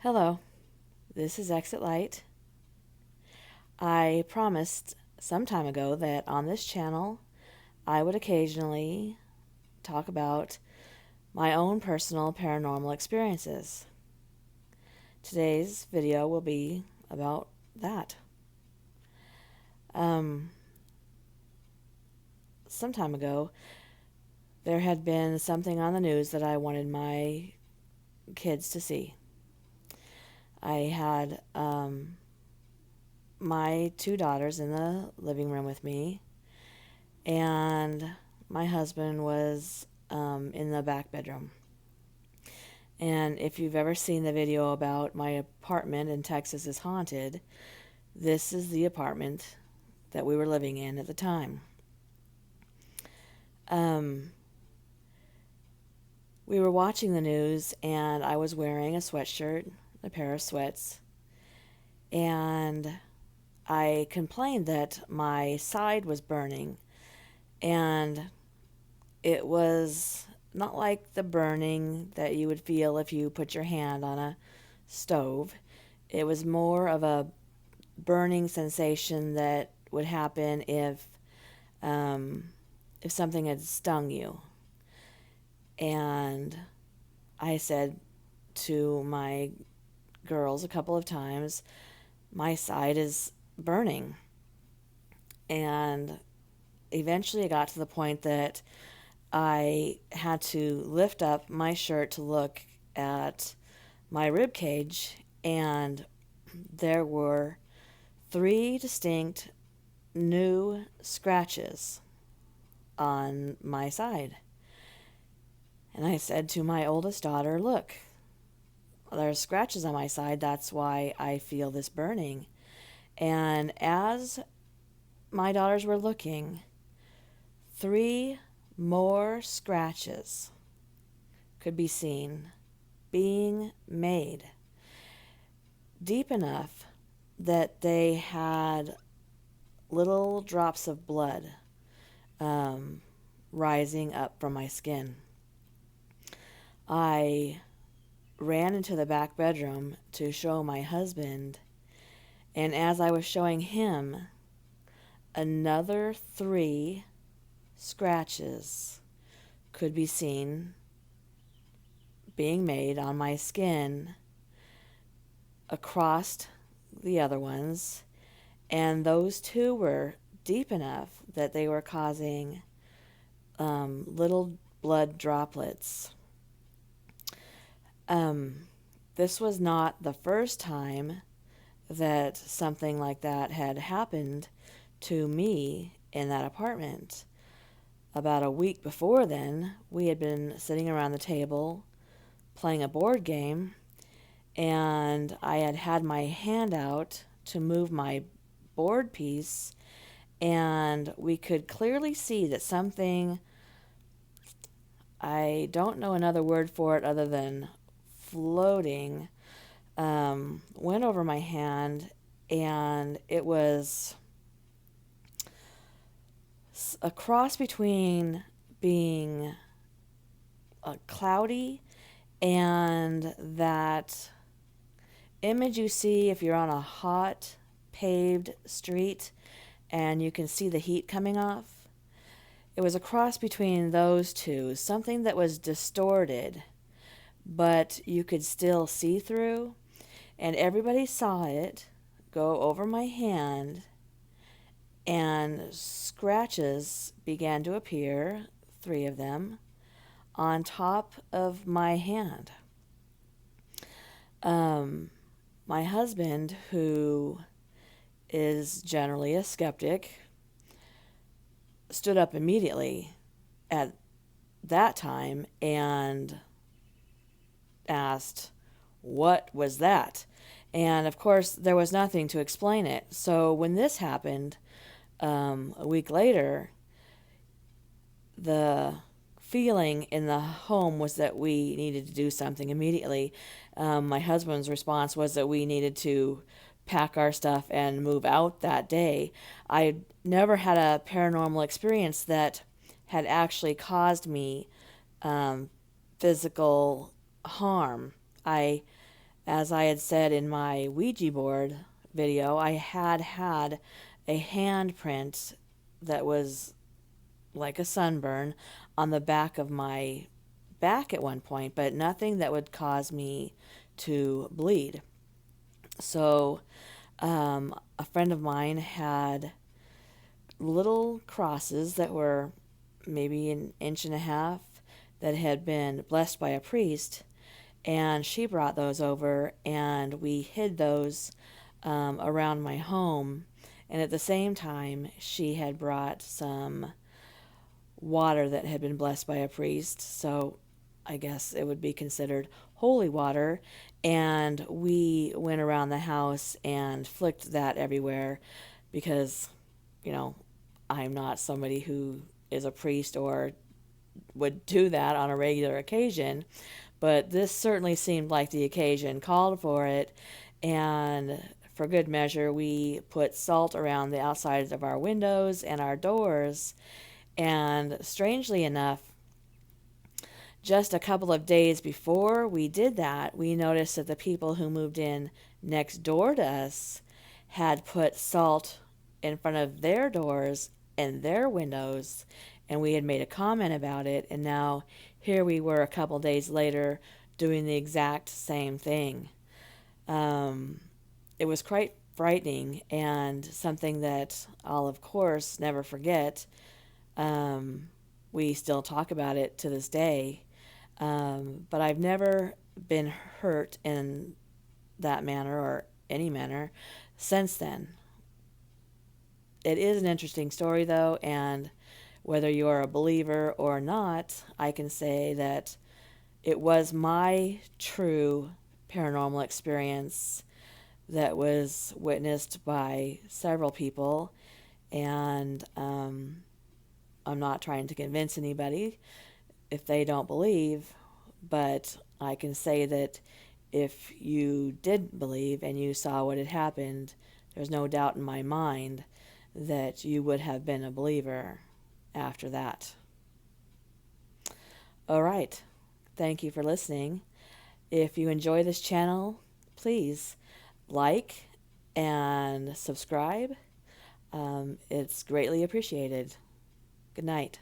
Hello, this is Exit Light. I promised some time ago that on this channel I would occasionally talk about my own personal paranormal experiences. Today's video will be about that. Um, some time ago, there had been something on the news that I wanted my kids to see. I had my two daughters in the living room with me, and my husband was in the back bedroom. And if you've ever seen the video about my apartment in Texas is haunted, this is the apartment that we were living in at the time. We were watching the news, and I was wearing a sweatshirt, a pair of sweats, and I complained that my side was burning, and it was not like the burning that you would feel if you put your hand on a stove. It was more of a burning sensation that would happen if something had stung you. And I said to my girls a couple of times, my side is burning. And eventually it got to the point that I had to lift up my shirt to look at my rib cage, and there were 3 distinct new scratches on my side. And I said to my oldest daughter, "Look, there's scratches on my side. That's why I feel this burning." And as my daughters were looking, 3 more scratches could be seen being made, deep enough that they had little drops of blood rising up from my skin. I ran into the back bedroom to show my husband, and as I was showing him, another 3 scratches could be seen being made on my skin across the other ones, and those 2 were deep enough that they were causing little blood droplets. This was not the first time that something like that had happened to me in that apartment. About a week before then, we had been sitting around the table playing a board game, and I had had my hand out to move my board piece, and we could clearly see that something, I don't know another word for it other than floating, went over my hand, and it was a cross between being cloudy and that image you see if you're on a hot paved street and you can see the heat coming off. It was a cross between those two, something that was distorted, but you could still see through, and everybody saw it go over my hand, and scratches began to appear, 3 of them, on top of my hand. My husband, who is generally a skeptic, stood up immediately at that time and asked, "What was that?" And of course, there was nothing to explain it. So when this happened, a week later, the feeling in the home was that we needed to do something immediately. My husband's response was that we needed to pack our stuff and move out that day. I never had a paranormal experience that had actually caused me physical harm. I As I had said in my Ouija board video, I had a handprint that was like a sunburn on the back of my back at one point, but nothing that would cause me to bleed. So, a friend of mine had little crosses that were maybe an inch and a half that had been blessed by a priest, and she brought those over, and we hid those around my home. And at the same time, she had brought some water that had been blessed by a priest, so I guess it would be considered holy water. And we went around the house and flicked that everywhere because, you know, I'm not somebody who is a priest or would do that on a regular occasion, but this certainly seemed like the occasion called for it. And for good measure, we put salt around the outsides of our windows and our doors. And strangely enough, just a couple of days before we did that, we noticed that the people who moved in next door to us had put salt in front of their doors and their windows, and we had made a comment about it. And now here we were a couple days later doing the exact same thing. Um, it was quite frightening and something that I'll, of course, never forget. Um, we still talk about it to this day. But I've never been hurt in that manner or any manner since then. It is an interesting story, though, and whether you're a believer or not, I can say that it was my true paranormal experience that was witnessed by several people, and I'm not trying to convince anybody if they don't believe, but I can say that if you did believe and you saw what had happened, there's no doubt in my mind that you would have been a believer after that. All right. Thank you for listening. If you enjoy this channel, please like and subscribe. It's greatly appreciated. Good night.